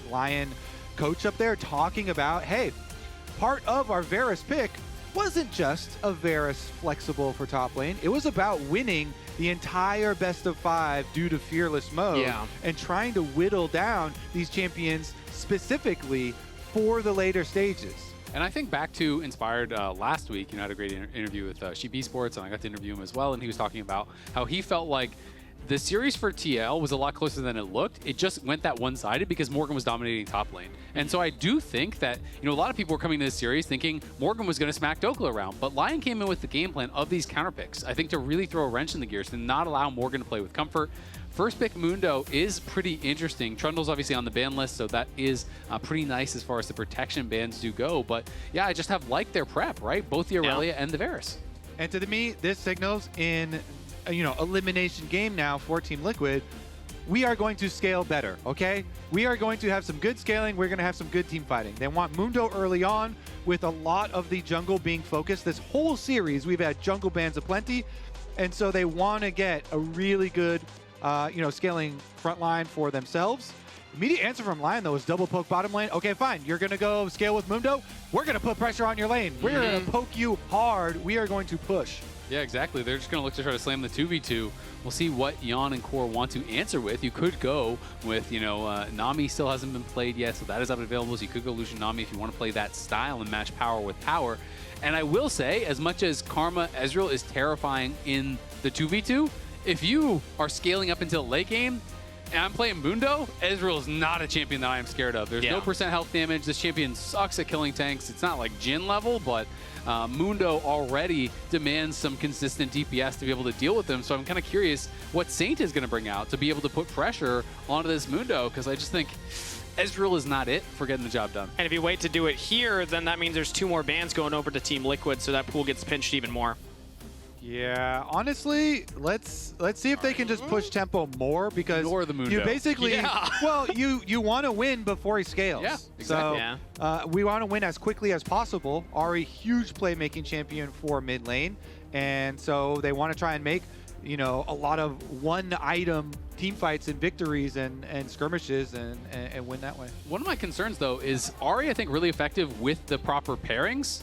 LYON coach up there talking about, hey, part of our Varus pick wasn't just a Varus flexible for top lane. It was about winning the entire best of 5 due to fearless mode and trying to whittle down these champions specifically for the later stages. And I think back to Inspired last week, I had a great interview with Sheep Esports, and I got to interview him as well, and he was talking about how he felt like the series for TL was a lot closer than it looked. It just went that one-sided because Morgan was dominating top lane. And so I do think that, a lot of people were coming to this series thinking Morgan was going to smack Dhokla around. But LYON came in with the game plan of these counter picks, I think, to really throw a wrench in the gears, to not allow Morgan to play with comfort. First pick Mundo is pretty interesting. Trundle's obviously on the ban list, so that is pretty nice as far as the protection bans do go. But yeah, I just have liked their prep, right? Both the Aurelia and the Varus. And to me, this signals in elimination game now for Team Liquid, we are going to scale better, okay? We are going to have some good scaling. We're going to have some good team fighting. They want Mundo early on with a lot of the jungle being focused. This whole series, we've had jungle bans aplenty, and so they want to get a really good, scaling front line for themselves. Immediate answer from LYON, though, is double poke bottom lane. Okay, fine. You're going to go scale with Mundo. We're going to put pressure on your lane. We're going to poke you hard. We are going to push. Yeah, exactly. They're just going to look to try to slam the 2v2. We'll see what Yeon and Core want to answer with. You could go with, Nami still hasn't been played yet, so that is not available. So you could go Lucian Nami if you want to play that style and match power with power. And I will say, as much as Karma Ezreal is terrifying in the 2v2, if you are scaling up until late game, and I'm playing Mundo, Ezreal is not a champion that I am scared of. There's no % health damage. This champion sucks at killing tanks. It's not like Jhin level, but Mundo already demands some consistent DPS to be able to deal with them. So I'm kind of curious what Saint is going to bring out to be able to put pressure onto this Mundo, because I just think Ezreal is not it for getting the job done. And if you wait to do it here, then that means there's 2 more bans going over to Team Liquid, so that pool gets pinched even more. Yeah, honestly, let's see if they can just push tempo more, because Ignore the Mundo. You basically, well, you want to win before he scales. Yeah, exactly. So we want to win as quickly as possible. Ahri, huge playmaking champion for mid lane, and so they want to try and make a lot of one-item team fights and victories and skirmishes and win that way. One of my concerns, though, is Ahri, I think, really effective with the proper pairings.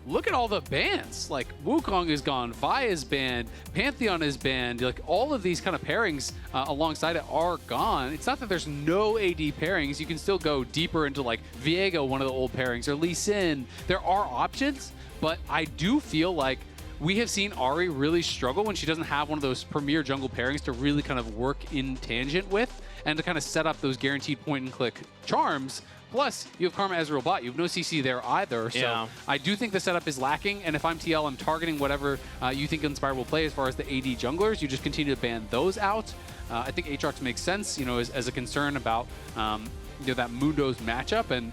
Look at all the bans. Like, Wukong is gone, Vi is banned, Pantheon is banned. Like, all of these kind of pairings alongside it are gone. It's not that there's no AD pairings. You can still go deeper into, like, Viego, one of the old pairings, or Lee Sin. There are options, but I do feel like we have seen Ahri really struggle when she doesn't have one of those premier jungle pairings to really kind of work in tangent with and to kind of set up those guaranteed point-and-click charms. Plus, you have Karma Ezreal bot. You have no CC there either. So I do think the setup is lacking. And if I'm TL, I'm targeting whatever you think Inspire will play as far as the AD junglers. You just continue to ban those out. I think Aatrox makes sense, as a concern about that Mundo's matchup. And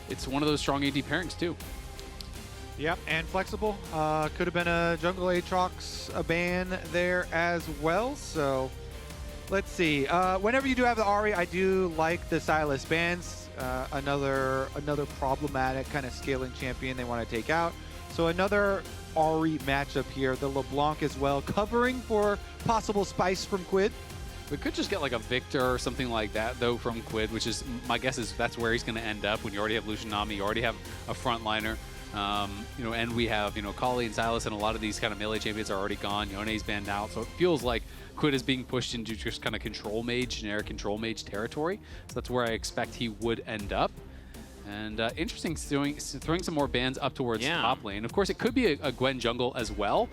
it's one of those strong AD pairings, too. Yep, and flexible. Could have been a jungle Aatrox ban there as well. So let's see. Whenever you do have the Ahri, I do like the Sylas bans. Another problematic kind of scaling champion they want to take out. So another Ahri matchup here. The LeBlanc as well, covering for possible spice from QUID. We could just get like a Victor or something like that, though, from QUID, which is, my guess is that's where he's going to end up when you already have Lucian Nami, you already have a frontliner. And we have, Kali and Sylas, and a lot of these kind of melee champions are already gone. Yone's banned out, so it feels like QUID is being pushed into just kind of generic control mage territory. So that's where I expect he would end up. And interesting, throwing some more bans up towards top lane. Of course, it could be a Gwen jungle as well.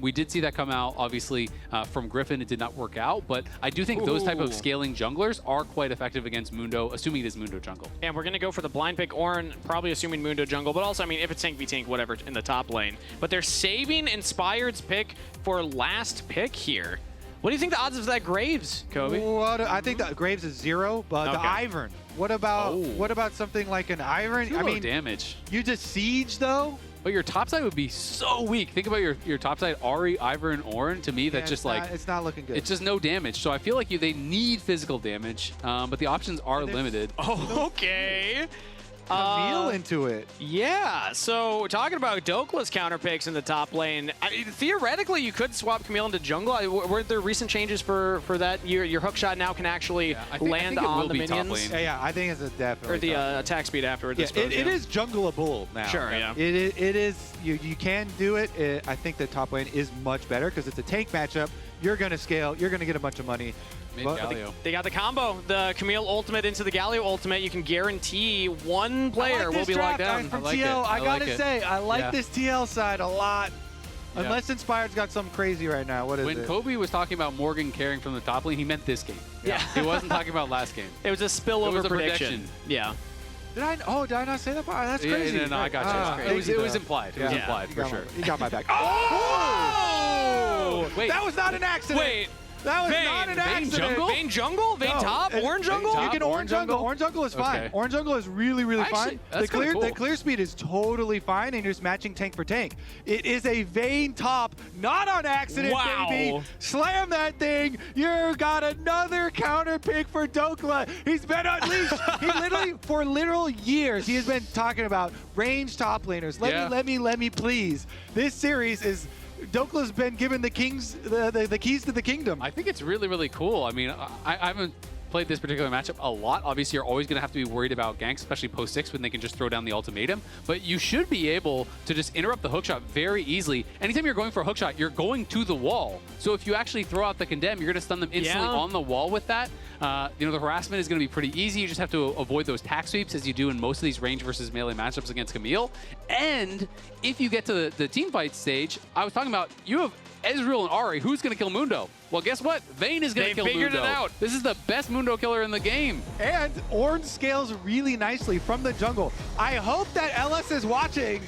We did see that come out, obviously, from Griffin. It did not work out, but I do think those type of scaling junglers are quite effective against Mundo, assuming it is Mundo jungle. And we're going to go for the blind pick Ornn, probably assuming Mundo jungle, but also, I mean, if it's tank v tank, whatever, in the top lane. But they're saving Inspired's pick for last pick here. What do you think the odds of that Graves, Kobe? I think that Graves is 0, but the Ivern. What about something like an Ivern? I mean, damage. You just siege though. But your top side would be so weak. Think about your top side, Ahri, Ivern, Ornn. To me, that's just like it's not looking good. It's just no damage. So I feel like they need physical damage, but the options are limited. Okay. Camille into it. Yeah, so talking about Dhokla's counter picks in the top lane, theoretically you could swap Camille into jungle. Were there recent changes for that? Your hook shot now can actually land on the minions? Yeah, I think it's a definitely. Or the attack speed afterwards. Yeah, it is jungleable now. Sure, yeah. It is. You can do it. I think the top lane is much better because it's a tank matchup. You're going to scale. You're going to get a bunch of money. Galio. They got the combo, the Camille ultimate into the Galio ultimate. You can guarantee one player will be locked down. From TL, I gotta say, I like this TL side a lot. Yeah. Unless Inspired's got something crazy right now. What is it? When Kobe was talking about Morgan carrying from the top lane, he meant this game. Yeah. He wasn't talking about last game. It was a spillover prediction. Yeah. Did I not say that? That's crazy. No, I got you. It was implied. It was implied, for sure. You got my back. Oh! Wait. That was not an accident. Wait. That was Vayne, not an accident. Jungle? Vayne jungle? Vayne top? Ornn jungle? You can Ornn jungle. Ornn jungle is fine. Okay. Ornn jungle is really fine. That's cool. The clear speed is totally fine, and you're just matching tank for tank. It is a Vayne top, not on accident, baby. Slam that thing. You got another counter pick for Dhokla. He's been unleashed. He literally, for literal years, he has been talking about range top laners. Let me, please. This series is. Dhokla's been given the the keys to the kingdom. I think it's really cool. I mean, I haven't played this particular matchup a lot. Obviously, you're always going to have to be worried about ganks, especially post 6 when they can just throw down the ultimatum. But you should be able to just interrupt the hookshot very easily. Anytime you're going for a hookshot, you're going to the wall. So if you actually throw out the condemn, you're going to stun them instantly on the wall with that. The harassment is going to be pretty easy. You just have to avoid those tack sweeps as you do in most of these range versus melee matchups against Camille. And if you get to the team fight stage, I was talking about, you have Ezreal and Ahri. Who's going to kill Mundo? Well, guess what? Vayne is going to kill Mundo. They figured it out. This is the best Mundo killer in the game. And Ornn scales really nicely from the jungle. I hope that LS is watching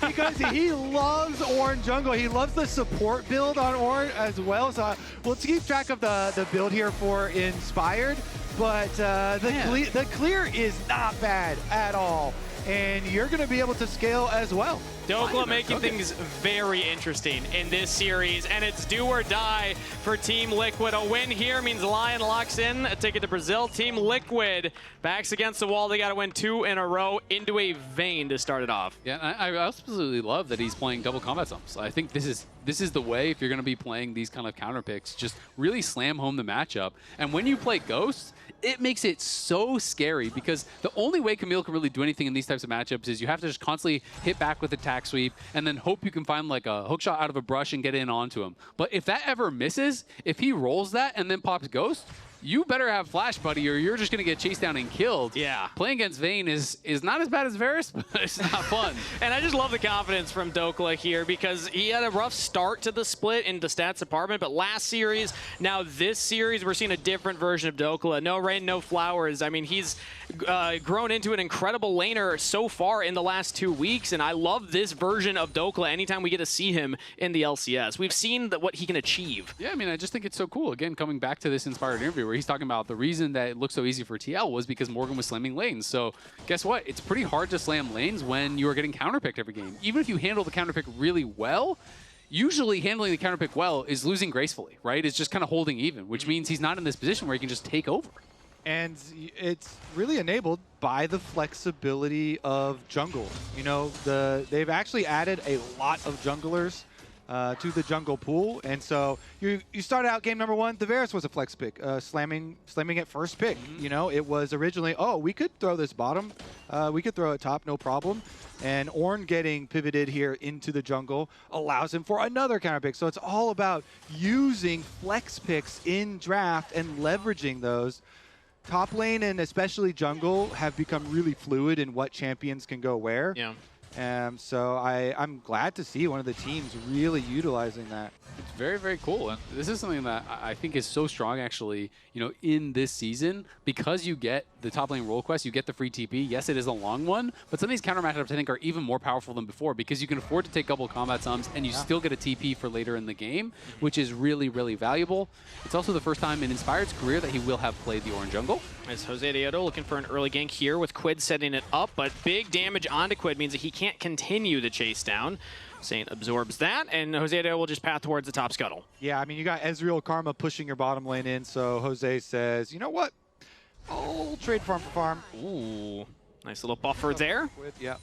because he loves Ornn jungle. He loves the support build on Ornn as well. So we'll keep track of the build here for Inspired. But the clear is not bad at all. And you're going to be able to scale as well. Dhokla making things very interesting in this series, and it's do or die for Team Liquid. A win here means LYON locks in a ticket to Brazil. Team Liquid backs against the wall. They got to win 2 in a row into a Vayne to start it off. Yeah, I absolutely love that he's playing double combat zones. I think this is the way, if you're going to be playing these kind of counter picks, just really slam home the matchup. And when you play Ghost, it makes it so scary because the only way Camille can really do anything in these types of matchups is you have to just constantly hit back with attack sweep and then hope you can find like a hook shot out of a brush and get in onto him. But if that ever misses, if he rolls that and then pops Ghost, you better have flash, buddy, or you're just going to get chased down and killed. Yeah. Playing against Vayne is not as bad as Varus, but it's not fun. And I just love the confidence from Dhokla here because he had a rough start to the split in the stats department, but last series, now this series, we're seeing a different version of Dhokla. No rain, no flowers. I mean, he's grown into an incredible laner so far in the last 2 weeks, and I love this version of Dhokla anytime we get to see him in the LCS. We've seen what he can achieve. Yeah, I mean, I just think it's so cool. Again, coming back to this Inspired interview where he's talking about the reason that it looked so easy for TL was because Morgan was slamming lanes. So guess what? It's pretty hard to slam lanes when you are getting counterpicked every game. Even if you handle the counterpick really well, usually handling the counterpick well is losing gracefully, right? It's just kind of holding even, which means he's not in this position where he can just take over. And it's really enabled by the flexibility of jungle. You know, they've actually added a lot of junglers to the jungle pool, and so you started out game number 1. The Varus was a flex pick, slamming at first pick. You know, it was originally, oh, we could throw this bottom, we could throw it top, no problem. And Ornn getting pivoted here into the jungle allows him for another counter pick. So it's all about using flex picks in draft and leveraging those. Top lane and especially jungle have become really fluid in what champions can go where. Yeah. So I'm glad to see one of the teams really utilizing that. It's very cool. And this is something that I think is so strong, actually, you know, in this season, because you get the top lane role quest, you get the free TP. Yes, it is a long one, but some of these counter matchups I think are even more powerful than before because you can afford to take double combat sums and you still get a TP for later in the game, which is really valuable. It's also the first time in Inspired's career that he will have played the Ornn jungle. As Josedeodo looking for an early gank here with QUID setting it up, but big damage onto QUID means that he can't continue the chase down. Saint absorbs that, and Josedeodo will just path towards the top scuttle. Yeah, I mean, you got Ezreal Karma pushing your bottom lane in, so Jose says, you know what? I'll trade farm for farm. Ooh. Nice little buffer there. Yeah.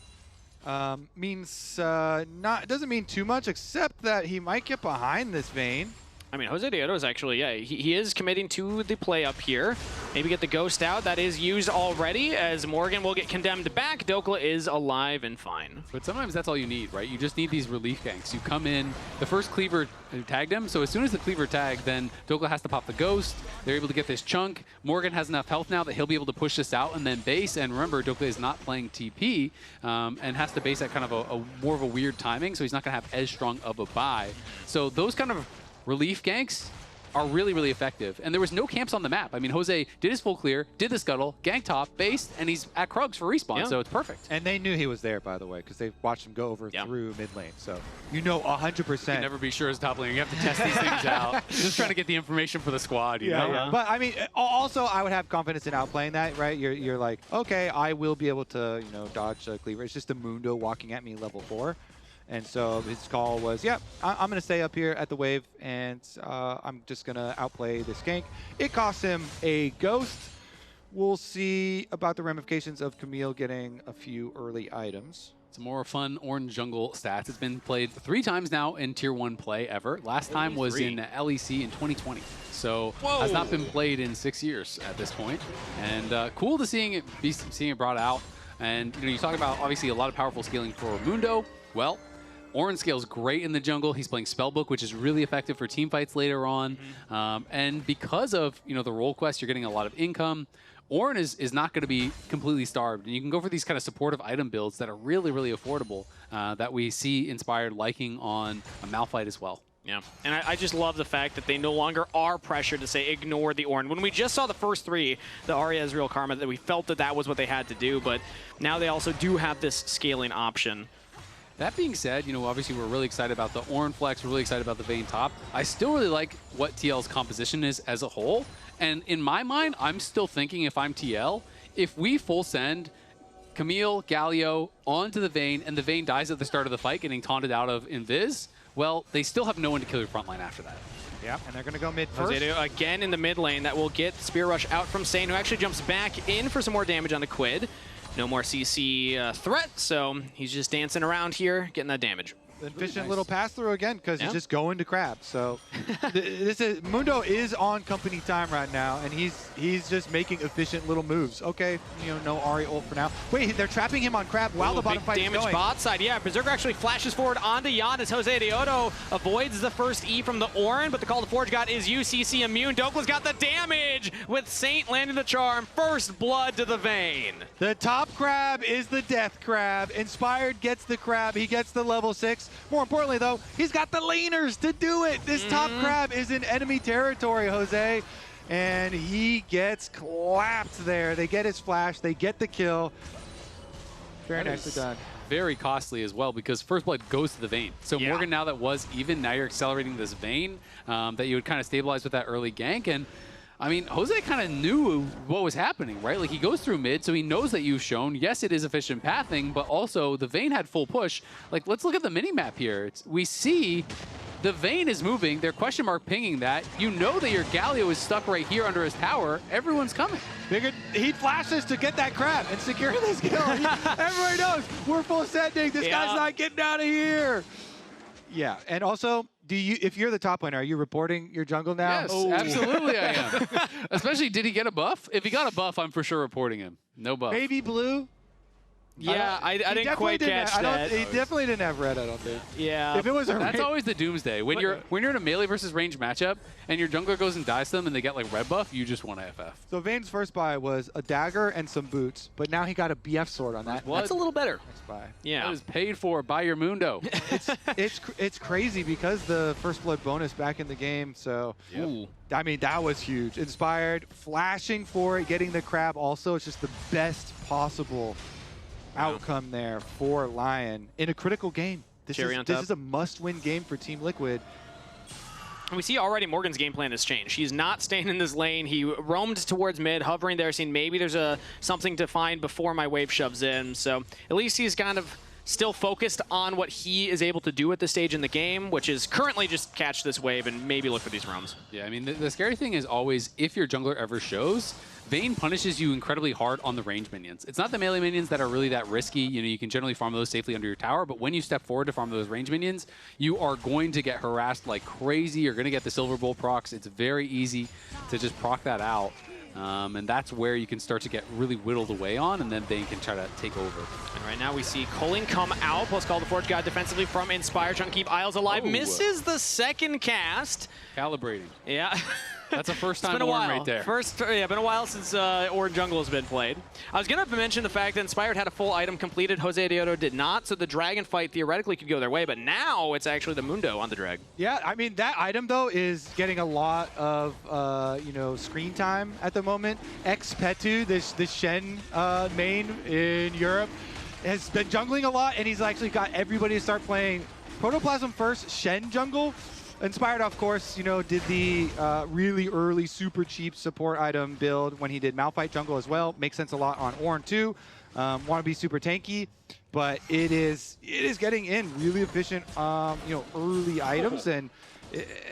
Means it doesn't mean too much, except that he might get behind this Vayne. I mean, Josedeodo is actually, yeah, he is committing to the play up here. Maybe get the Ghost out. That is used already, as Morgan will get condemned back. Dhokla is alive and fine. But sometimes that's all you need, right? You just need these relief ganks. You come in, the first cleaver tagged him, so as soon as the cleaver tagged, then Dhokla has to pop the Ghost. They're able to get this chunk. Morgan has enough health now that he'll be able to push this out and then base. And remember, Dhokla is not playing TP and has to base at kind of a more of a weird timing, so he's not going to have as strong of a buy. So those kind of relief ganks are really, really effective. And there was no camps on the map. I mean, Jose did his full clear, did the scuttle, gank top, based, and he's at Krugs for respawn, so it's perfect. And they knew he was there, by the way, because they watched him go over through mid lane. So you know 100%. You can never be sure as top laner. You have to test these things out. Just trying to get the information for the squad, you know? Yeah. But I mean, also I would have confidence in outplaying that, right? You're like, okay, I will be able to, you know, dodge a cleaver. It's just a Mundo walking at me level 4. And so his call was, yeah, I'm going to stay up here at the wave, and I'm just going to outplay this gank. It costs him a Ghost. We'll see about the ramifications of Camille getting a few early items. It's more fun Ornn jungle stats. It's been played 3 times now in Tier 1 play ever. Last time was in LEC in 2020. So has not been played in 6 years at this point. And cool to seeing it brought out. And you know, you talk about obviously a lot of powerful scaling for Mundo. Well, Ornn scales great in the jungle. He's playing Spellbook, which is really effective for team fights later on. And because of the role quest, you're getting a lot of income. Ornn is not going to be completely starved. And you can go for these kind of supportive item builds that are really, really affordable that we see Inspired liking on a Malphite as well. Yeah, and I just love the fact that they no longer are pressured to say ignore the Ornn. When we just saw the first 3, the Ahri, Ezreal, Karma, that we felt that was what they had to do, but now they also do have this scaling option. That being said, obviously we're really excited about the Ornn flex, we're really excited about the Vayne top. I still really like what TL's composition is as a whole. And in my mind, I'm still thinking if I'm TL, if we full send Camille, Galio onto the Vayne, and the Vayne dies at the start of the fight getting taunted out of Invis, well, they still have no one to kill your front line after that. Yeah, and they're going to go mid first. Josedeodo again in the mid lane. That will get Spear Rush out from Sane, who actually jumps back in for some more damage on the QUID. No more CC threat, so he's just dancing around here, getting that damage. Efficient little pass through again, because he's just going to crab. So Mundo is on company time right now, and he's just making efficient little moves. Okay, no Ahri ult for now. Wait, they're trapping him on crab while the bottom fight is going. Damage bot side, yeah. Berserker actually flashes forward onto Yeon as Josedeodo avoids the first E from the Ornn, but the Call to Forge God is UCC immune. Dhokla's got the damage with Saint landing the charm. First blood to the Vayne. The top crab is the death crab. Inspired gets the crab. He gets the level 6. More importantly, though, he's got the laners to do it. This top crab is in enemy territory, Jose. And he gets clapped there. They get his flash. They get the kill. Very nicely done. Very costly as well, because first blood goes to the Vayne. So Morgan, now that was even, now you're accelerating this Vayne that you would kind of stabilize with that early gank. And I mean, Jose kind of knew what was happening, right? Like, he goes through mid, so he knows that you've shown, yes, it is efficient pathing, but also the Vayne had full push. Like, let's look at the mini-map here. We see the Vayne is moving. They're question mark pinging that. You know that your Galio is stuck right here under his tower. Everyone's coming. Figured he flashes to get that crab and secure this kill. Everybody knows we're full sending. This guy's not getting out of here. Yeah, and also, if you're the top laner, are you reporting your jungle now? Yes, absolutely I am. Especially, did he get a buff? If he got a buff, I'm for sure reporting him. No buff. Baby blue? Yeah, I didn't quite catch that. He definitely didn't have red, I don't think. Yeah. If it was That's always the doomsday. When you're in a melee versus range matchup and your jungler goes and dies them and they get like red buff, you just want to FF. So Vayne's first buy was a dagger and some boots, but now he got a BF sword on that. That's a little better. Next buy. Yeah. That was paid for by your Mundo. It's crazy because the first blood bonus back in the game, so I mean, that was huge. Inspired, flashing for it, getting the crab also. It's just the best possible outcome there for LYON in a critical game. This is a must-win game for Team Liquid. We see already Morgan's game plan has changed. He's not staying in this lane. He roamed towards mid, hovering there, seeing maybe there's something to find before my wave shoves in. So at least he's kind of still focused on what he is able to do at this stage in the game, which is currently just catch this wave and maybe look for these roams. Yeah, I mean, the scary thing is always, if your jungler ever shows, Vayne punishes you incredibly hard on the range minions. It's not the melee minions that are really that risky. You know, you can generally farm those safely under your tower, but when you step forward to farm those range minions, you are going to get harassed like crazy. You're going to get the Silver Bowl procs. It's very easy to just proc that out. And that's where you can start to get really whittled away on, and then Vayne can try to take over. And right now we see Culling come out, plus Call the Forge God defensively from Inspire, trying to keep Isles alive. Oh. Misses the second cast. Calibrating. Yeah. That's a first-time It's been a Ornn while. right there. Been a while since Ornn Jungle has been played. I was going to mention the fact that Inspired had a full item completed. Josedeodo did not, so the Dragon fight theoretically could go their way, but now it's actually the Mundo on the Drag. Yeah, I mean, that item, though, is getting a lot of, screen time at the moment. Petu, this Shen main in Europe, has been jungling a lot, and he's actually got everybody to start playing Protoplasm first, Shen jungle. Inspired, of course, did the really early, super cheap support item build when he did Malphite jungle as well. Makes sense a lot on Ornn, too. Want to be super tanky, but it is getting in really efficient, early items, and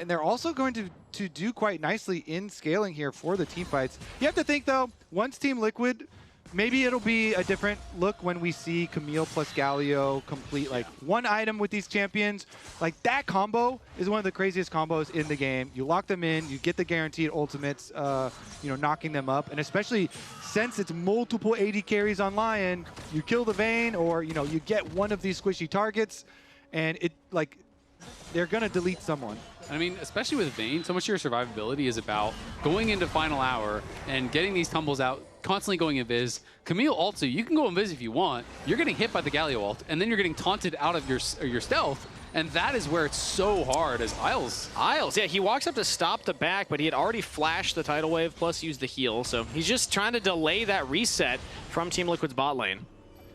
they're also going to do quite nicely in scaling here for the team fights. You have to think, though, once Team Liquid, maybe it'll be a different look when we see Camille plus Galio complete like one item with these champions. Like that combo is one of the craziest combos in the game. You lock them in, you get the guaranteed ultimates, knocking them up. And especially since it's multiple AD carries on LYON, you kill the Vayne or, you get one of these squishy targets and they're going to delete someone. I mean, especially with Vayne, so much of your survivability is about going into final hour and getting these tumbles out, constantly going invis. Camille also, you can go invis if you want. You're getting hit by the Galio ult, and then you're getting taunted out of your stealth, and that is where it's so hard as Isles. Yeah, he walks up to stop the back, but he had already flashed the tidal wave, plus used the heal, so he's just trying to delay that reset from Team Liquid's bot lane.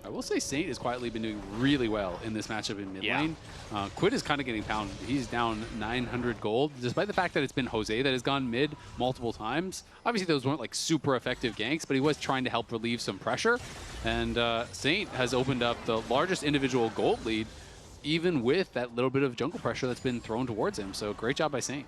I will say Saint has quietly been doing really well in this matchup in mid lane. QUID is kind of getting pounded. He's down 900 gold, despite the fact that it's been Jose that has gone mid multiple times. Obviously, those weren't like super effective ganks, but he was trying to help relieve some pressure. And Saint has opened up the largest individual gold lead, even with that little bit of jungle pressure that's been thrown towards him. So great job by Saint.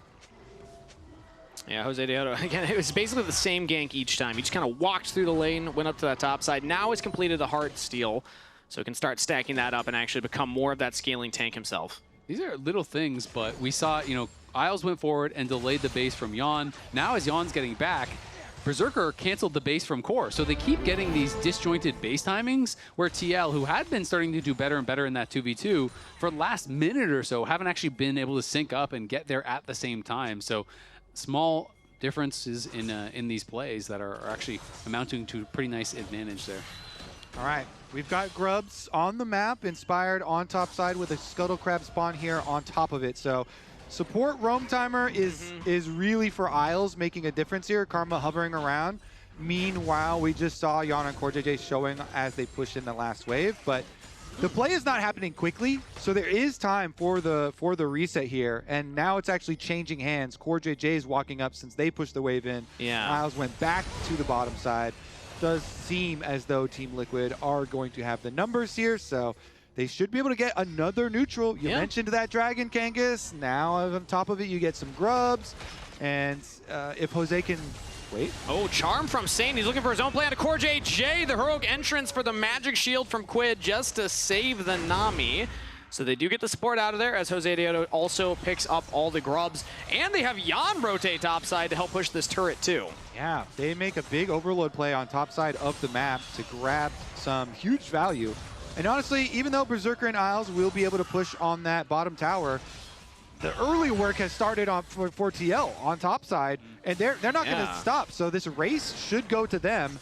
Yeah, Josedeodo, again, it was basically the same gank each time. He just kind of walked through the lane, went up to that top side. Now he's completed the Heart Steal, so he can start stacking that up and actually become more of that scaling tank himself. These are little things, but we saw, Isles went forward and delayed the base from Yeon. Now as Yeon's getting back, Berserker canceled the base from Core. So they keep getting these disjointed base timings where TL, who had been starting to do better and better in that 2v2, for the last minute or so, haven't actually been able to sync up and get there at the same time. So small differences in these plays that are actually amounting to a pretty nice advantage there. All right, we've got Grubs on the map, Inspired on top side with a Scuttle Crab spawn here on top of it. So support roam timer is really for Isles making a difference here. Karma hovering around. Meanwhile, we just saw Yeon and CoreJJ showing as they push in the last wave, but the play is not happening quickly, so there is time for the reset here, and now it's actually changing hands. CoreJJ is walking up since they pushed the wave in. Yeah. Isles went back to the bottom side. Does seem as though Team Liquid are going to have the numbers here, so they should be able to get another neutral. You mentioned that Dragon, Kangas. Now on top of it, you get some Grubs, and if Jose can... Wait. Oh, Charm from Saint. He's looking for his own play on a CoreJJ. The heroic entrance for the Magic Shield from QUID just to save the Nami. So they do get the support out of there as Josedeodo also picks up all the Grubs. And they have Yeon rotate topside to help push this turret too. Yeah, they make a big overload play on top side of the map to grab some huge value. And honestly, even though Berserker and Isles will be able to push on that bottom tower, the early work has started on for TL on top side, and they're not going to stop. So this race should go to them.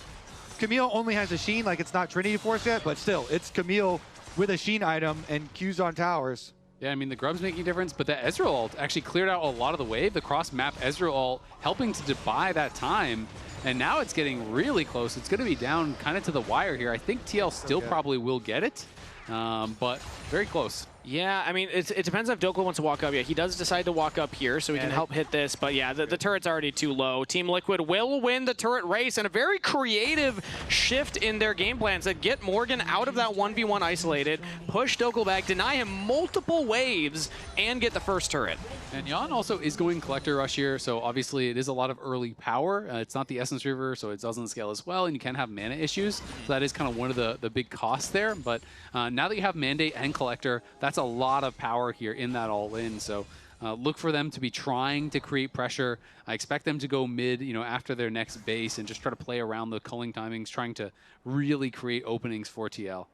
Camille only has a Sheen, like it's not Trinity Force yet, but still, it's Camille with a Sheen item and Q's on towers. Yeah, I mean, the Grub's making a difference, but the Ezreal ult actually cleared out a lot of the wave. The cross-map Ezreal ult helping to buy that time, and now it's getting really close. It's going to be down kind of to the wire here. I think TL still probably will get it, but very close. Yeah, I mean, it depends if Dhokla wants to walk up. Yeah, he does decide to walk up here, so he can help hit this. But yeah, the turret's already too low. Team Liquid will win the turret race, and a very creative shift in their game plans that get Morgan out of that 1v1 isolated, push Dhokla back, deny him multiple waves, and get the first turret. And Yeon also is going Collector Rush here, so obviously it is a lot of early power. It's not the Essence River, so it doesn't scale as well, and you can have mana issues. So that is kind of one of the big costs there. But now that you have Mandate and Collector, that's a lot of power here in that all-in. So look for them to be trying to create pressure. I expect them to go mid, after their next base and just try to play around the culling timings, trying to really create openings for TL.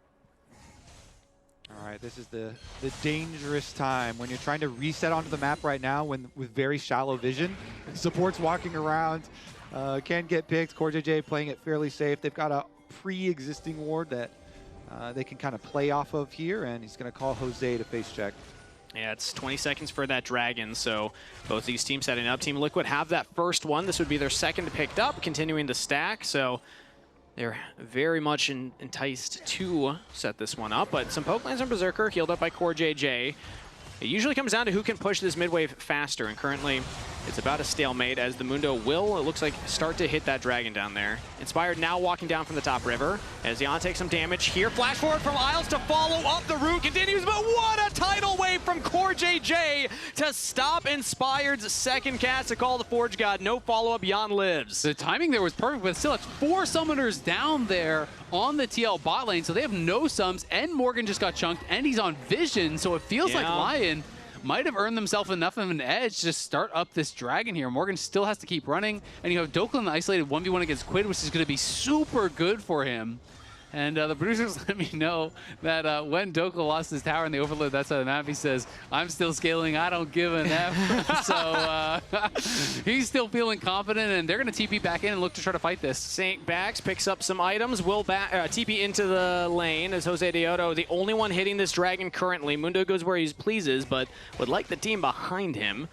All right, this is the dangerous time when you're trying to reset onto the map right now with very shallow vision. Support's walking around, can get picked. CoreJJ playing it fairly safe. They've got a pre-existing ward that they can kind of play off of here, and he's going to call Jose to face check. Yeah, it's 20 seconds for that Dragon, so both these teams setting up. Team Liquid have that first one. This would be their second picked up, continuing to stack, so they're very much enticed to set this one up. But some poke lands on Berserker, healed up by CoreJJ. It usually comes down to who can push this mid wave faster, and currently it's about a stalemate as the Mundo will, it looks like, start to hit that Dragon down there. Inspired now walking down from the top river as Yeon takes some damage here. Flash forward from Isles to follow up. The route continues, but what a tidal wave from CoreJJ to stop Inspired's second cast to call the Forge God. No follow-up, Yeon lives. The timing there was perfect, but still it's 4 summoners down there on the TL bot lane, so they have no sums, and Morgan just got chunked, and he's on vision, so it feels like LYON might have earned themselves enough of an edge to start up this Dragon here. Morgan still has to keep running, and you have Dhokla in the isolated 1v1 against QUID, which is going to be super good for him. And the producers let me know that when Dhokla lost his tower in the overload, that's how the map, he says, I'm still scaling, I don't give an F. So he's still feeling confident, and they're going to TP back in and look to try to fight this. Saint backs, picks up some items, will TP into the lane as Josedeodo, the only one hitting this Dragon currently. Mundo goes where he pleases, but would like the team behind him.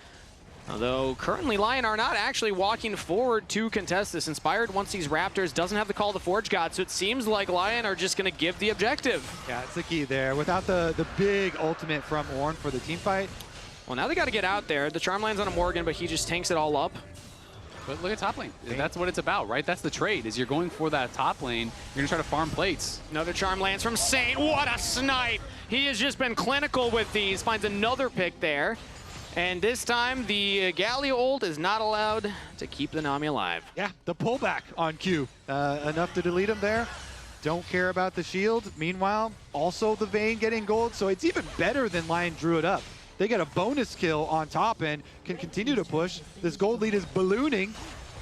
Although currently LYON are not actually walking forward to contest this. Inspired once these Raptors, doesn't have the call to Forge God, so it seems like LYON are just going to give the objective. Yeah, it's the key there. Without the big ultimate from Ornn for the team fight. Well, now they got to get out there. The Charm lands on a Morgan, but he just tanks it all up. But look at top lane. That's what it's about, right? That's the trade, is you're going for that top lane. You're going to try to farm plates. Another Charm lands from Saint. What a snipe! He has just been clinical with these. Finds another pick there. And this time, the Galio ult is not allowed to keep the Nami alive. Yeah, the pullback on Q. Enough to delete him there. Don't care about the shield. Meanwhile, also the Vayne getting gold, so it's even better than LYON drew it up. They get a bonus kill on top and can continue to push. This gold lead is ballooning.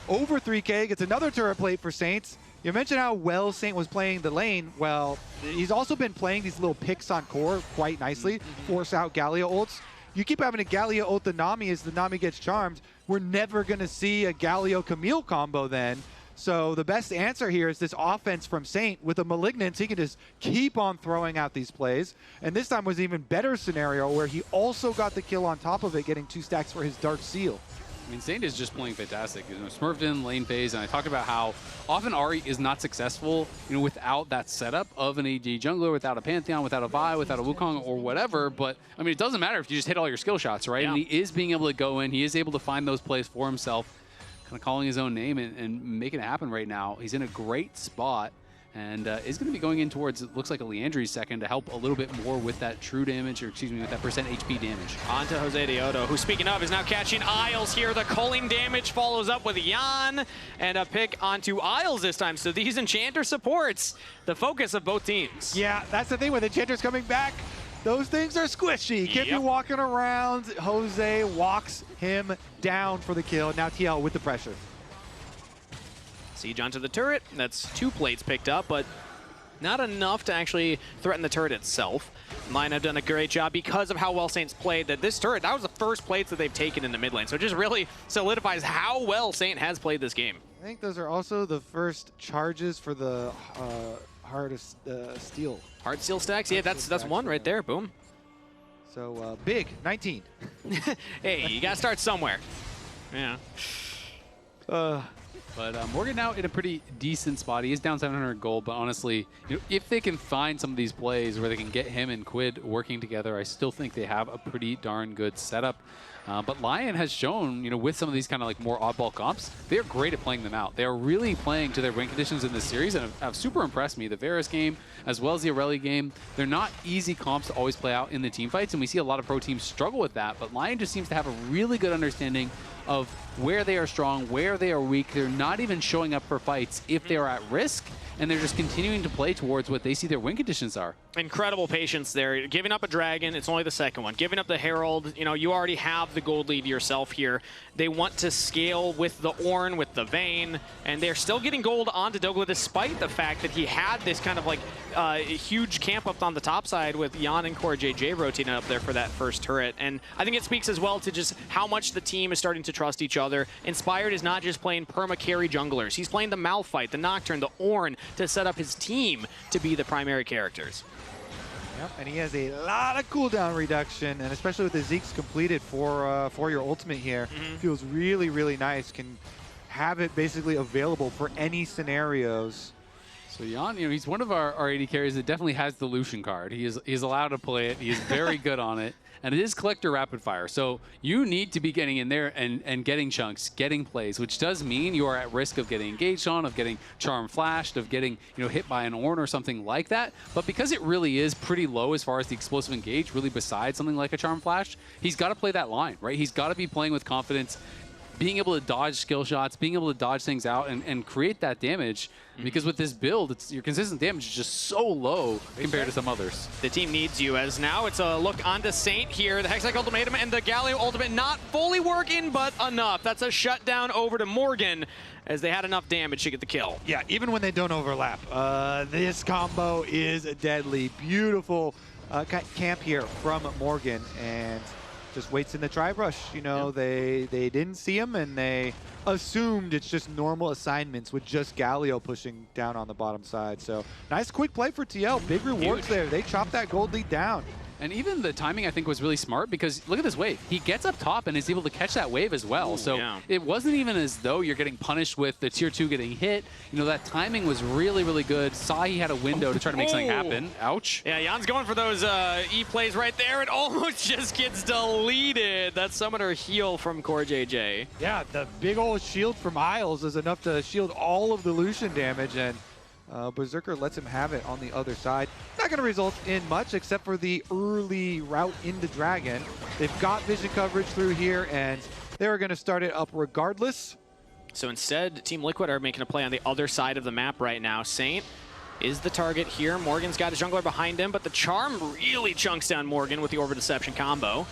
Over 3K, gets another turret plate for Saints. You mentioned how well Saint was playing the lane. Well, he's also been playing these little picks on core quite nicely. Force out Galio ults. You keep having a Galio ult the Nami as the Nami gets charmed. We're never going to see a Galio Camille combo then. So the best answer here is this offense from Saint with a Malignance. He can just keep on throwing out these plays. And this time was an even better scenario where he also got the kill on top of it, getting 2 stacks for his Dark Seal. I mean, Saint is just playing fantastic. Smurfed in lane phase, and I talked about how often Ahri is not successful, without that setup of an AD jungler, without a Pantheon, without a Vi, without a Wukong, or whatever. But I mean, it doesn't matter if you just hit all your skill shots, right? Yeah. And he is being able to go in. He is able to find those plays for himself, kind of calling his own name and making it happen right now. He's in a great spot. And is going to be going in towards, it looks like, a Leandry's second to help a little bit more with that true damage, or excuse me, with that percent HP damage. On to Josedeodo, who, speaking of, is now catching Isles here. The culling damage follows up with Yeon, and a pick onto Isles this time. So these Enchanter supports the focus of both teams. Yeah, that's the thing with Enchanter's coming back. Those things are squishy. Can't be walking around. Jose walks him down for the kill. Now TL with the pressure. Siege onto the turret. That's 2 plates picked up, but not enough to actually threaten the turret itself. LYON have done a great job because of how well Saints played. That this turret, that was the first plates that they've taken in the mid lane. So it just really solidifies how well Saint has played this game. I think those are also the first charges for the Heart of Steel. Heart Steel stacks? Yeah, that's one right there. Boom. So big, 19. Hey, you got to start somewhere. Yeah. But Morgan now in a pretty decent spot. He is down 700 gold, but honestly, if they can find some of these plays where they can get him and QUID working together, I still think they have a pretty darn good setup. But LYON has shown, with some of these kind of like more oddball comps, they're great at playing them out. They're really playing to their win conditions in this series and have super impressed me. The Varus game, as well as the Aurelia game, they're not easy comps to always play out in the team fights, and we see a lot of pro teams struggle with that, but LYON just seems to have a really good understanding of where they are strong, where they are weak. They're not even showing up for fights if they are at risk, and they're just continuing to play towards what they see their win conditions are. Incredible patience there. Giving up a dragon, it's only the second one. Giving up the Herald, you already have the gold lead yourself here. They want to scale with the Ornn, with the Vayne, and they're still getting gold onto Dhokla despite the fact that he had this kind of like huge camp up on the top side with Yeon and CoreJJ rotating up there for that first turret. And I think it speaks as well to just how much the team is starting to trust each other. Inspired is not just playing perma-carry junglers. He's playing the Malphite, the Nocturne, the Ornn to set up his team to be the primary characters. Yep, and he has a lot of cooldown reduction, and especially with the Zeke's completed for your ultimate here, feels really, really nice. Can have it basically available for any scenarios. So Yeon, he's one of our AD carries that definitely has the Lucian card. He is allowed to play it. He is very good on it. And it is Collector Rapid Fire. So you need to be getting in there and getting chunks, getting plays, which does mean you are at risk of getting engaged on, of getting charm flashed, of getting hit by an Ornn or something like that. But because it really is pretty low as far as the explosive engage, really besides something like a charm flash, he's got to play that line, right? He's got to be playing with confidence, being able to dodge skill shots, being able to dodge things out and create that damage. Because with this build, your consistent damage is just so low compared to some others. The team needs you, as now it's a look onto Saint here. The Hextech Ultimatum and the Galio Ultimate not fully working, but enough. That's a shutdown over to Morgan, as they had enough damage to get the kill. Yeah, even when they don't overlap. This combo is deadly. Beautiful camp here from Morgan, and just waits in the tri-brush. They didn't see him, and they assumed it's just normal assignments with just Galio pushing down on the bottom side. So nice quick play for TL. Big rewards there. They chopped that gold lead down. And even the timing, I think, was really smart, because look at this wave. He gets up top and is able to catch that wave as well. So it wasn't even as though you're getting punished with the tier 2 getting hit. That timing was really, really good. Saw he had a window to try to make something happen. Ouch. Yeah, Yeon's going for those E plays right there. It almost just gets deleted. That summoner heal from CoreJJ. Yeah, the big old shield from Isles is enough to shield all of the Lucian damage, and Berserker lets him have it on the other side. Not going to result in much except for the early route into Dragon. They've got vision coverage through here, and they're going to start it up regardless. So instead, Team Liquid are making a play on the other side of the map right now. Saint is the target here. Morgan's got his jungler behind him, but the charm really chunks down Morgan with the Orb of Deception combo.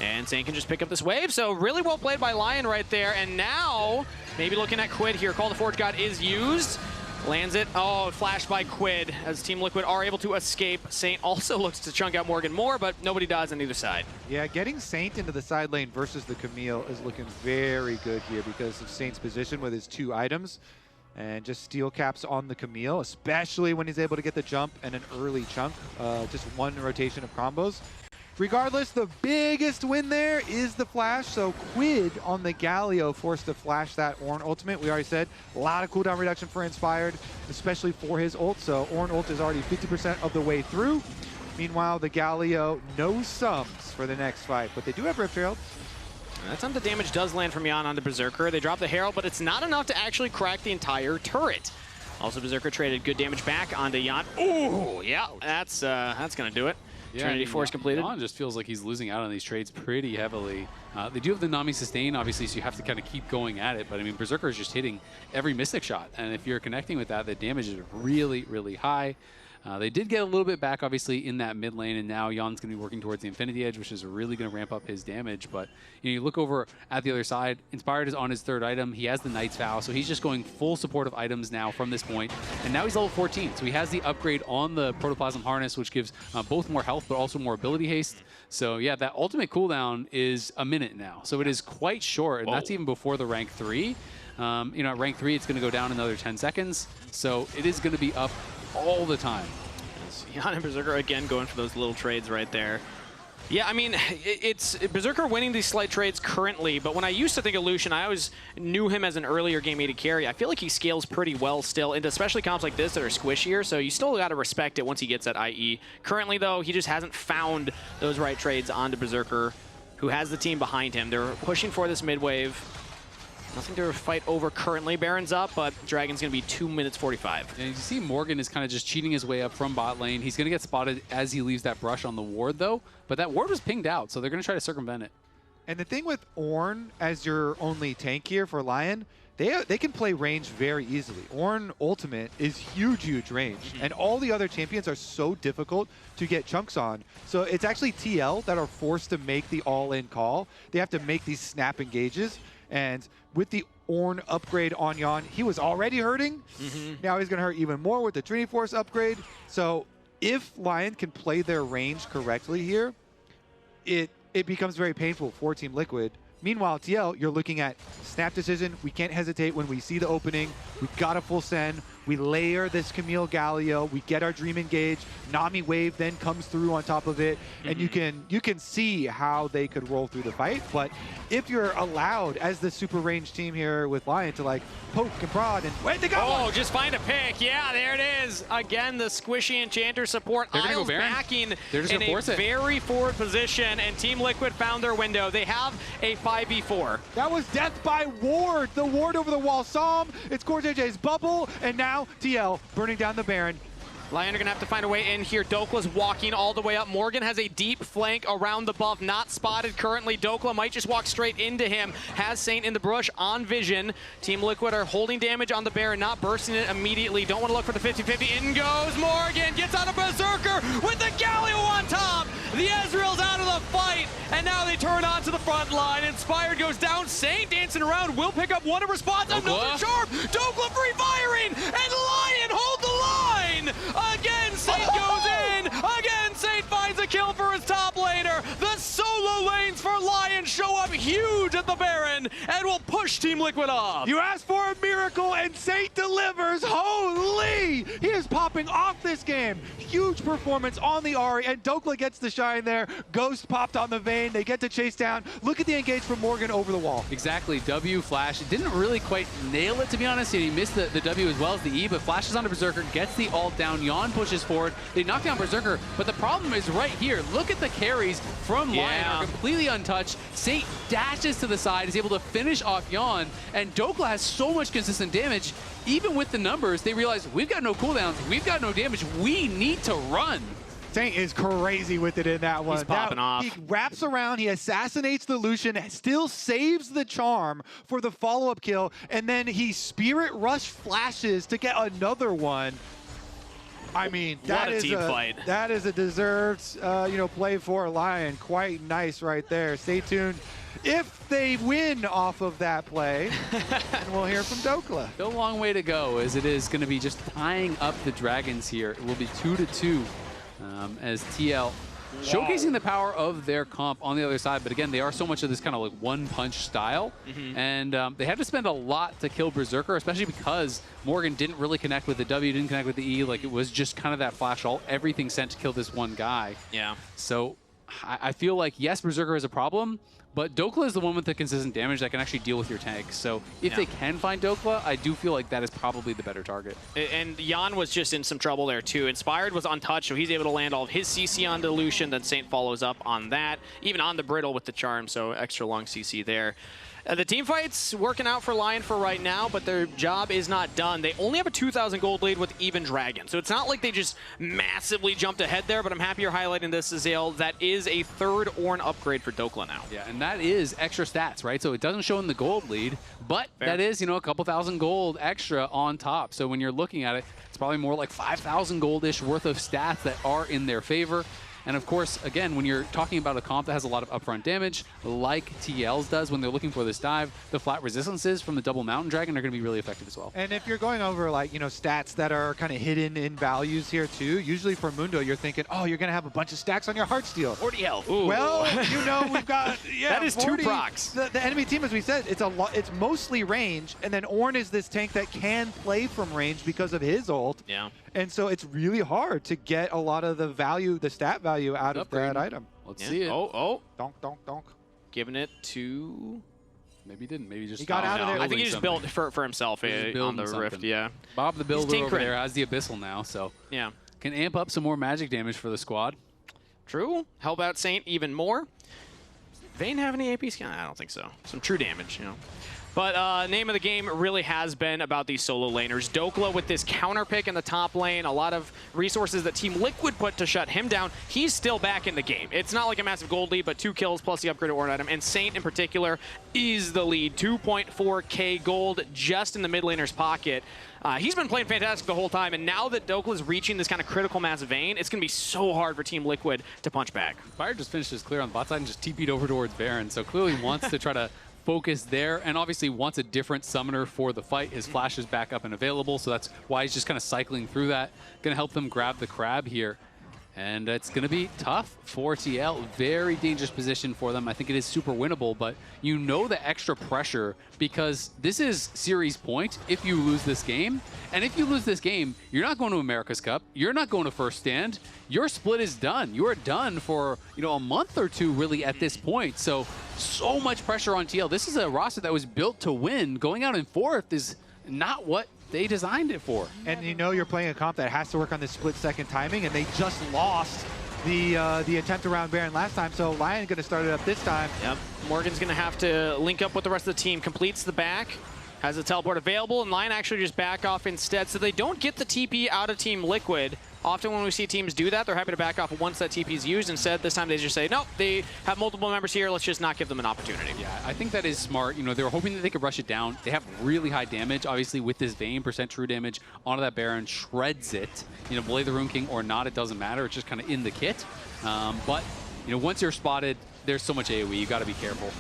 And Saint can just pick up this wave, so really well played by LYON right there. And now, maybe looking at QUID here. Call the Forge God is used. Lands it. Oh, flashed by QUID as Team Liquid are able to escape. Saint also looks to chunk out Morgan more, but nobody dies on either side. Yeah, getting Saint into the side lane versus the Camille is looking very good here because of Saint's position with his 2 items. And just steel caps on the Camille, especially when he's able to get the jump and an early chunk. Just 1 rotation of combos. Regardless, the biggest win there is the flash. So QUID on the Galio forced to flash that Ornn ultimate. We already said a lot of cooldown reduction for Inspired, especially for his ult. So Ornn ult is already 50% of the way through. Meanwhile, the Galio, no sums for the next fight, but they do have Rift Herald. That time the damage does land from Yeon onto Berserker. They drop the Herald, but it's not enough to actually crack the entire turret. Also, Berserker traded good damage back onto Yeon. Ooh, yeah, that's gonna do it. Yeah, Trinity Force completed. Yeon just feels like he's losing out on these trades pretty heavily. They do have the Nami sustain, obviously, so you have to kind of keep going at it. But I mean, Berserker is just hitting every Mystic shot, and if you're connecting with that, the damage is really, really high. They did get a little bit back, obviously, in that mid lane, and now Yeon's going to be working towards the Infinity Edge, which is really going to ramp up his damage. But you look over at the other side, Inspired is on his 3rd item. He has the Knight's Vow, so he's just going full supportive items now from this point. And now he's level 14, so he has the upgrade on the Protoplasm Harness, which gives both more health, but also more ability haste. So yeah, that ultimate cooldown is a minute now, so it is quite short, and that's even before the rank 3. At rank 3, it's going to go down another 10 seconds, so it is going to be up all the time. Yeon and Berserker again going for those little trades right there. Yeah, I mean, it's Berserker winning these slight trades currently, but when I used to think of Lucian, I always knew him as an earlier game AD carry. I feel like he scales pretty well still, and especially comps like this that are squishier, so you still got to respect it once he gets that IE. Currently, though, he just hasn't found those right trades onto Berserker, who has the team behind him. They're pushing for this mid wave. Nothing to fight over currently. Baron's up, but Dragon's going to be 2 minutes 45. And you see Morgan is kind of just cheating his way up from bot lane. He's going to get spotted as he leaves that brush on the ward, though. But that ward was pinged out, so they're going to try to circumvent it. And the thing with Ornn as your only tank here for LYON, they can play range very easily. Ornn ultimate is huge range, and all the other champions are so difficult to get chunks on. So it's actually TL that are forced to make the all-in call. They have to make these snap engages, and with the Ornn upgrade on Yeon, he was already hurting. Now he's going to hurt even more with the Trinity Force upgrade. So if LYON can play their range correctly here, it becomes very painful for Team Liquid. Meanwhile, TL, you're looking at snap decision. We can't hesitate when we see the opening. We've got a full send. We layer this Camille Galio. We get our Dream Engage. Nami wave then comes through on top of it. And you can see how they could roll through the fight. But if you're allowed, as the super range team here with LYON, to like poke and prod and wait, they got one. Just find a pick. Yeah, there it is. Again, the squishy enchanter support. They're gonna go Baron. Backing They're just in gonna force a it. very forward position, and Team Liquid found their window. They have a 5v4. That was death by ward. The ward over the wall saw him. It's CoreJJ's bubble, and now TL burning down the Baron. LYON are going to have to find a way in here. Dhokla's walking all the way up. Morgan has a deep flank around the buff. Not spotted currently. Dhokla might just walk straight into him. Has Saint in the brush on vision. Team Liquid are holding damage on the Baron, not bursting it immediately. Don't want to look for the 50-50. In goes Morgan. Gets out of Berserker with the Galio on top. The Ezreal's out of the fight. And now they turn onto the front line. Inspired goes down. Saint dancing around. Will pick up one in response. Another sharp. Dhokla free firing. And LYON hold the line. Again, Saint goes in. Again, Saint finds a kill for his top laner. The solo lanes for LYON show up huge at the Baron and will push Team Liquid off. You asked for a miracle, and Saint delivers. Holy! He is popping off this game. Huge performance on the Ahri, and Dhokla gets the shine there. Ghost popped on the Vayne. They get to chase down. Look at the engage from Morgan over the wall. Exactly. W flash. Didn't really quite nail it, to be honest. He missed the W as well as the E, but flashes onto Berserker, gets the ult down. Yeon pushes forward. They knock down Berserker, but the problem is right here. Look at the carries from LYON are completely untouched. Saint dashes to the side, is able to finish off Yeon, and Dhokla has so much consistent damage. Even with the numbers, they realize we've got no cooldowns, we've got no damage, we need to run. Saint is crazy with it in that one. He's popping off. He wraps around, he assassinates the Lucian, still saves the charm for the follow-up kill, and then he Spirit Rush flashes to get another one. I mean, that is a deserved, play for LYON. Quite nice right there. Stay tuned if they win off of that play, and we'll hear from Dhokla. Still a long way to go, as it is going to be just tying up the Dragons here. It will be 2-2 as TL showcasing the power of their comp on the other side. But again, they are so much of this kind of like one-punch style. And they had to spend a lot to kill Berserker, especially because Morgan didn't really connect with the W, didn't connect with the E. Like, it was just kind of that flash ult, everything sent to kill this one guy. Yeah. So I feel like, yes, Berserker is a problem, but Dhokla is the one with the consistent damage that can actually deal with your tank. So if they can find Dhokla, I do feel like that is probably the better target. And Yeon was just in some trouble there too. Inspired was untouched, so he's able to land all of his CC onto Lucian, then Saint follows up on that. Even on the Brittle with the charm, so extra long CC there. The team fight's working out for LYON for right now, but their job is not done. They only have a 2,000 gold lead with even Dragon, so it's not like they just massively jumped ahead there, but I'm happy you're highlighting this, Azael. That is a third Ornn upgrade for Dhokla now. Yeah, and that is extra stats, right? So it doesn't show in the gold lead, but that is, a couple thousand gold extra on top. So when you're looking at it, it's probably more like 5,000 gold-ish worth of stats that are in their favor. And of course, again, when you're talking about a comp that has a lot of upfront damage, like TL's does when they're looking for this dive, the flat resistances from the double Mountain Dragon are going to be really effective as well. And if you're going over stats that are kind of hidden in values here too, usually for Mundo, you're thinking, oh, you're going to have a bunch of stacks on your Heartsteel. 40 health. Ooh. Well, we've got, that is 40. 2 procs. The enemy team, as we said, it's mostly range, and then Ornn is this tank that can play from range because of his ult. Yeah. And so it's really hard to get a lot of the value, the stat value out of that item. Let's see it. Oh. Donk, donk, donk. Giving it to... Maybe he didn't. Maybe just He got out of there. I think he just built for himself on the Rift, yeah. Bob the Builder over tinkering. there has the Abyssal now, so Yeah. can amp up some more magic damage for the squad. True. Help out Saint even more. Vayne have any AP scan? I don't think so. Some true damage, you know. But name of the game really has been about these solo laners. Dhokla with this counter pick in the top lane, a lot of resources that Team Liquid put to shut him down. He's still back in the game. It's not like a massive gold lead, but 2 kills plus the upgraded Ornn item. And Saint in particular is the lead. 2.4k gold just in the mid laner's pocket. He's been playing fantastic the whole time, and now that Dokla's reaching this kind of critical mass Vayne, it's going to be so hard for Team Liquid to punch back. Fire just finished his clear on the bot side and just TP'd over towards Baron, so clearly wants to try to focus there, and obviously wants a different summoner for the fight. His flash is back up and available, so that's why he's just kind of cycling through that. Going to help them grab the crab here. And it's going to be tough for TL. Very dangerous position for them. I think it is super winnable, but you know the extra pressure because this is series point if you lose this game. And if you lose this game, you're not going to America's Cup. You're not going to first stand. Your split is done. You are done for, you know, a month or two really at this point. So much pressure on TL. This is a roster that was built to win. Going out in fourth is not what they designed it for. And you know you're playing a comp that has to work on this split-second timing, and they just lost the attempt around Baron last time, so LYON going to start it up this time. Yep. Morgan's going to have to link up with the rest of the team, completes the back, has the teleport available, and LYON actually just back off instead, so they don't get the TP out of Team Liquid. Often when we see teams do that, they're happy to back off once that TP is used. Instead, this time they just say, nope, they have multiple members here, let's just not give them an opportunity. Yeah, I think that is smart. You know, they were hoping that they could rush it down. They have really high damage, obviously, with this Vayne, % true damage onto that Baron, shreds it. You know, Blade the Rune King or not, it doesn't matter. It's just kind of in the kit. But, you know, once you're spotted, there's so much AoE, you got to be careful.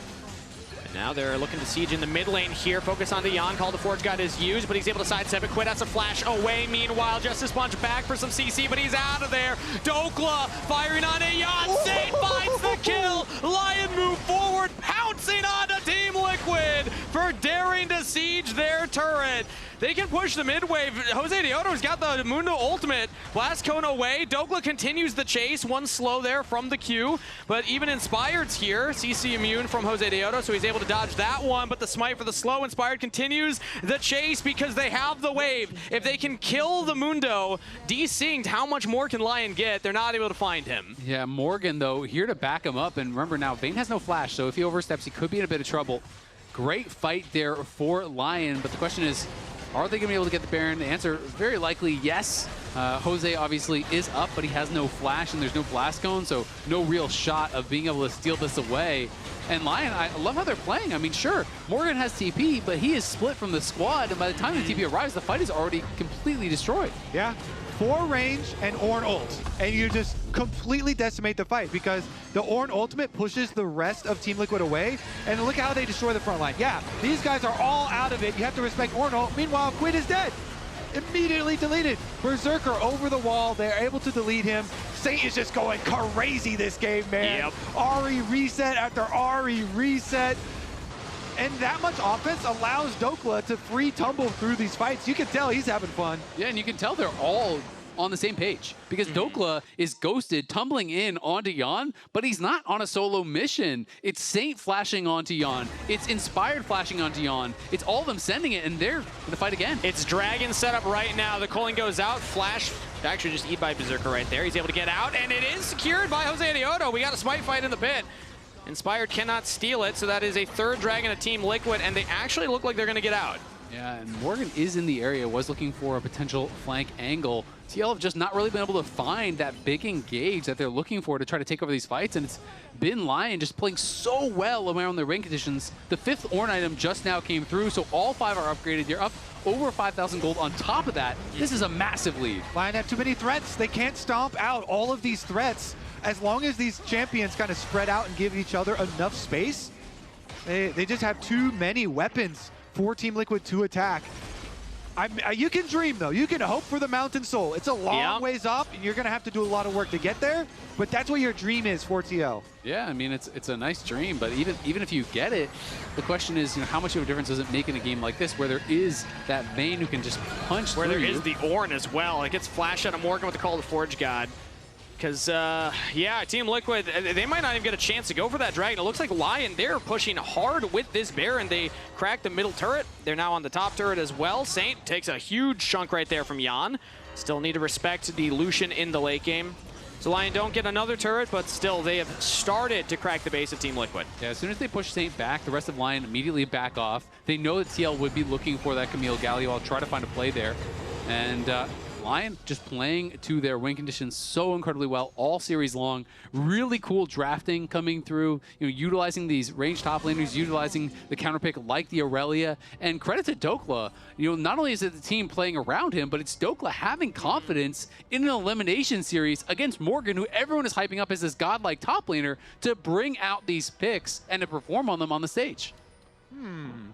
Now they're looking to siege in the mid lane here. Focus on the Yeon. Call the Forge God is used, but he's able to sidestep it. QUID has a flash away. Meanwhile, Justice Punch back for some CC, but he's out of there. Dhokla firing on a Yeon. Saint finds the kill. LYON move forward, pouncing onto Team Liquid for daring to siege their turret. They can push the mid wave. Josedeodo's got the Mundo ultimate. Blast Cone away. Dhokla continues the chase. One slow there from the Q, but even Inspired's here. CC immune from Josedeodo, so he's able to dodge that one, but the smite for the slow. Inspired continues the chase because they have the wave. If they can kill the Mundo, desynced, how much more can LYON get? They're not able to find him. Yeah, Morgan, though, here to back him up. And remember now, Vayne has no flash, so if he oversteps, he could be in a bit of trouble. Great fight there for LYON, but the question is, are they going to be able to get the Baron? The answer, very likely yes. Jose obviously is up, but he has no flash and there's no blast cone, so no real shot of being able to steal this away. And LYON, I love how they're playing. I mean, sure, Morgan has TP, but he is split from the squad, and by the time the TP arrives, the fight is already completely destroyed. Yeah. 4 range and Ornn ult, and you just completely decimate the fight because the Ornn ultimate pushes the rest of Team Liquid away, and look how they destroy the front line. Yeah, these guys are all out of it. You have to respect Ornn ult. Meanwhile, QUID is dead. Immediately deleted. Berserker over the wall. They're able to delete him. Saint is just going crazy this game, man. Yep. Ahri reset after Ahri reset. And that much offense allows Dhokla to free tumble through these fights. You can tell he's having fun. Yeah, and you can tell they're all on the same page because Dhokla is ghosted, tumbling in onto Yeon, but he's not on a solo mission. It's Saint flashing onto Yeon. It's Inspired flashing onto Yeon. It's all of them sending it, and they're going to fight again. It's Dragon set up right now. The Culling goes out. Flash actually just eat by Berserker right there. He's able to get out, and it is secured by Josedeodo. We got a smite fight in the pit. Inspired cannot steal it, so that is a 3rd Dragon of Team Liquid, and they actually look like they're going to get out. Yeah, and Morgan is in the area, was looking for a potential flank angle. TL have just not really been able to find that big engage that they're looking for to try to take over these fights, and it's been LYON just playing so well around their rain conditions. The 5th Ornn item just now came through, so all 5 are upgraded. You're up over 5,000 gold on top of that. This is a massive lead. LYON have too many threats. They can't stomp out all of these threats. As long as these champions kind of spread out and give each other enough space, they just have too many weapons for Team Liquid to attack. You can dream, though. You can hope for the Mountain Soul. It's a long ways up, and you're going to have to do a lot of work to get there, but that's what your dream is for TL. Yeah, I mean, it's a nice dream, but even if you get it, the question is, you know, how much of a difference does it make in a game like this where there is that Vayne who can just punch where through there you? is the Ornn as well. It gets flashed out of Morgan with the Call of the Forge God. Because, yeah, Team Liquid, they might not even get a chance to go for that Dragon. It looks like LYON, they're pushing hard with this Baron. They cracked the middle turret. They're now on the top turret as well. Saint takes a huge chunk right there from Yeon. Still need to respect the Lucian in the late game. So LYON don't get another turret, but still they have started to crack the base of Team Liquid. Yeah, as soon as they push Saint back, the rest of LYON immediately back off. They know that TL would be looking for that Camille Galio. I'll try to find a play there. And LYON just playing to their win conditions so incredibly well all series long. Really cool drafting coming through, utilizing these ranged top laners, utilizing the counter pick like the Aurelia. And credit to Dhokla, not only is it the team playing around him, but it's Dhokla having confidence in an elimination series against Morgan, who everyone is hyping up as this godlike top laner, to bring out these picks and to perform on them on the stage.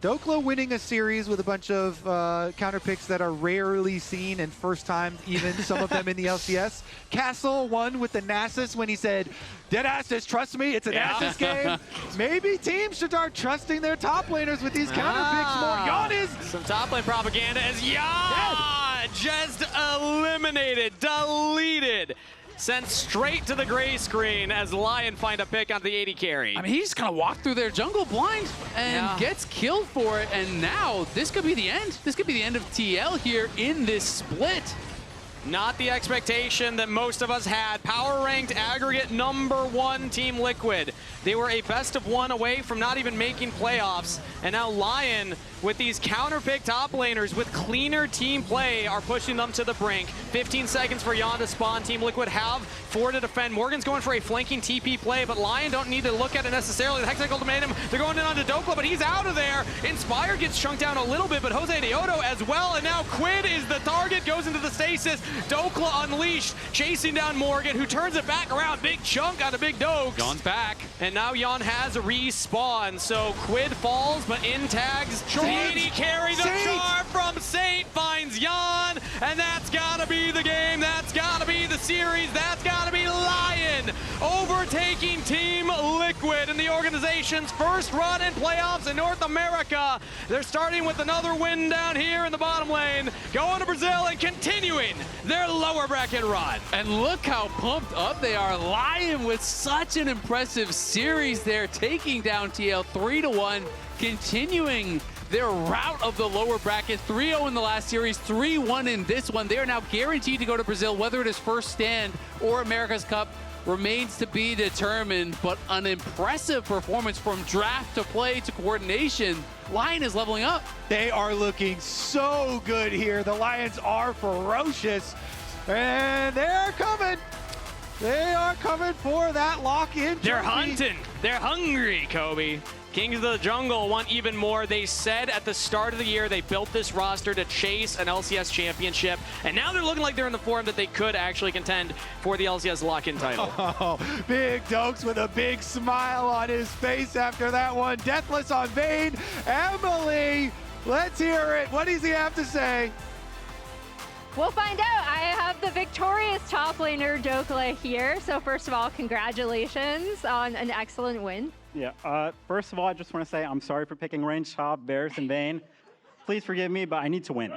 Dhokla winning a series with a bunch of counter picks that are rarely seen and first time, even some of them in the LCS. Castle won with the Nasus when he said, "Deadass, trust me, it's a Nasus game." Maybe teams should start trusting their top laners with these counter picks more. Yeon is some top lane propaganda as Yeon just eliminated, deleted. Sent straight to the gray screen as LYON find a pick on the AD carry. I mean, he just kind of walked through their jungle blind and gets killed for it. And now this could be the end. This could be the end of TL here in this split. Not the expectation that most of us had. Power ranked aggregate #1 Team Liquid. They were a best of one away from not even making playoffs. And now LYON, with these counter-pick top laners with cleaner team play, are pushing them to the brink. 15 seconds for Yeon to spawn. Team Liquid have 4 to defend. Morgan's going for a flanking TP play, but LYON don't need to look at it necessarily. The Hexagon ultimatum, they're going in onto Dhokla, but he's out of there. Inspire gets chunked down a little bit, but Josedeodo as well, and now QUID is the target, goes into the stasis. Dhokla unleashed, chasing down Morgan, who turns it back around. Big chunk out of Big Dokes. Yeon's back. And now Yeon has respawn, so QUID falls, but in tags. AD carry, the charm from Saint finds Yeon, and that's gotta be the game, that's gotta be the series, that's gotta be LYON overtaking Team Liquid in the organization's first run in playoffs in North America. They're starting with another win down here in the bottom lane, going to Brazil and continuing their lower bracket run. And look how pumped up they are. LYON with such an impressive series there, taking down TL 3-1, continuing their route of the lower bracket. 3-0 in the last series, 3-1 in this one. They are now guaranteed to go to Brazil, whether it is first stand or America's Cup remains to be determined, but an impressive performance from draft to play to coordination. LYON is leveling up. They are looking so good here. The Lions are ferocious, and they're coming. They are coming for that lock-in. They're hunting. They're hungry, Kobe. Kings of the Jungle want even more. They said at the start of the year they built this roster to chase an LCS championship, and now they're looking like they're in the form that they could actually contend for the LCS lock-in title. Oh, Big Dokes with a big smile on his face after that one. Deathless on Vayne. Emily, let's hear it. What does he have to say? We'll find out. I have the victorious top laner Dhokla here. So first of all, congratulations on an excellent win. Yeah, first of all, I just want to say I'm sorry for picking range top, Varus, and Vayne. Please forgive me, but I need to win.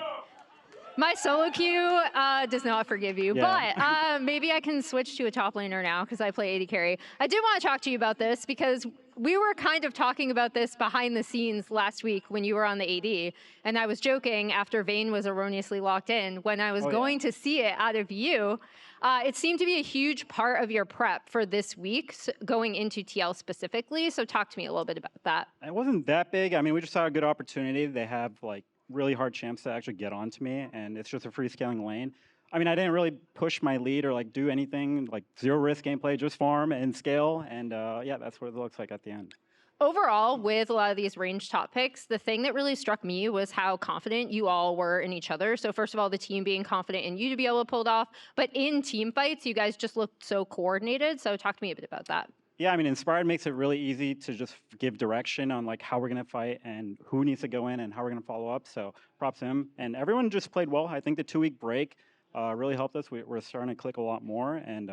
My solo queue does not forgive you, Yeah. but maybe I can switch to a top laner now because I play AD carry. I did want to talk to you about this because we were kind of talking about this behind the scenes last week when you were on the AD, and I was joking after Vayne was erroneously locked in. When I was going to see it out of you, it seemed to be a huge part of your prep for this week, going into TL specifically. So talk to me a little bit about that. It wasn't that big. I mean, we just saw a good opportunity. They have like really hard champs to actually get onto me, and it's just a free scaling lane. I mean, I didn't really push my lead or like do anything, like zero risk gameplay, just farm and scale, and yeah, that's what it looks like at the end. Overall, with a lot of these range top picks, the thing that really struck me was how confident you all were in each other. So first of all, the team being confident in you to be able to pull it off, but in team fights, you guys just looked so coordinated. So talk to me a bit about that. Yeah, I mean, Inspired makes it really easy to just give direction on like how we're gonna fight and who needs to go in and how we're gonna follow up. So props to him. And everyone just played well. I think the 2-week break really helped us. We're starting to click a lot more. And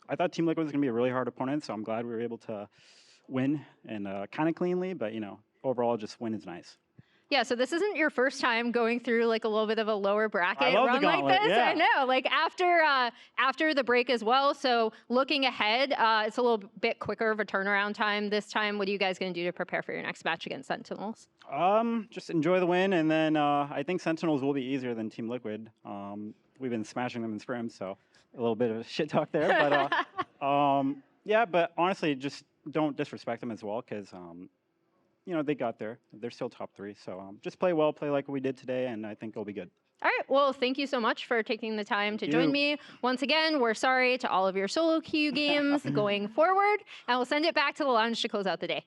I thought Team Liquid was gonna be a really hard opponent, so I'm glad we were able to win and kind of cleanly, but overall just win is nice. Yeah, so this isn't your first time going through like a little bit of a lower bracket love the run like gauntlet, this. yeah. I know, like after the break as well. So looking ahead, it's a little bit quicker of a turnaround time this time. What are you guys going to do to prepare for your next match against Sentinels? Just enjoy the win, and then I think Sentinels will be easier than Team Liquid. We've been smashing them in scrims, so a little bit of shit talk there. But yeah, but honestly, just don't disrespect them as well, because you know, they got there. They're still top 3, so just play well, play like we did today, and I think it'll be good. All right, well, thank you so much for taking the time to join me. Once again, we're sorry to all of your solo queue games going forward, and we'll send it back to the lounge to close out the day.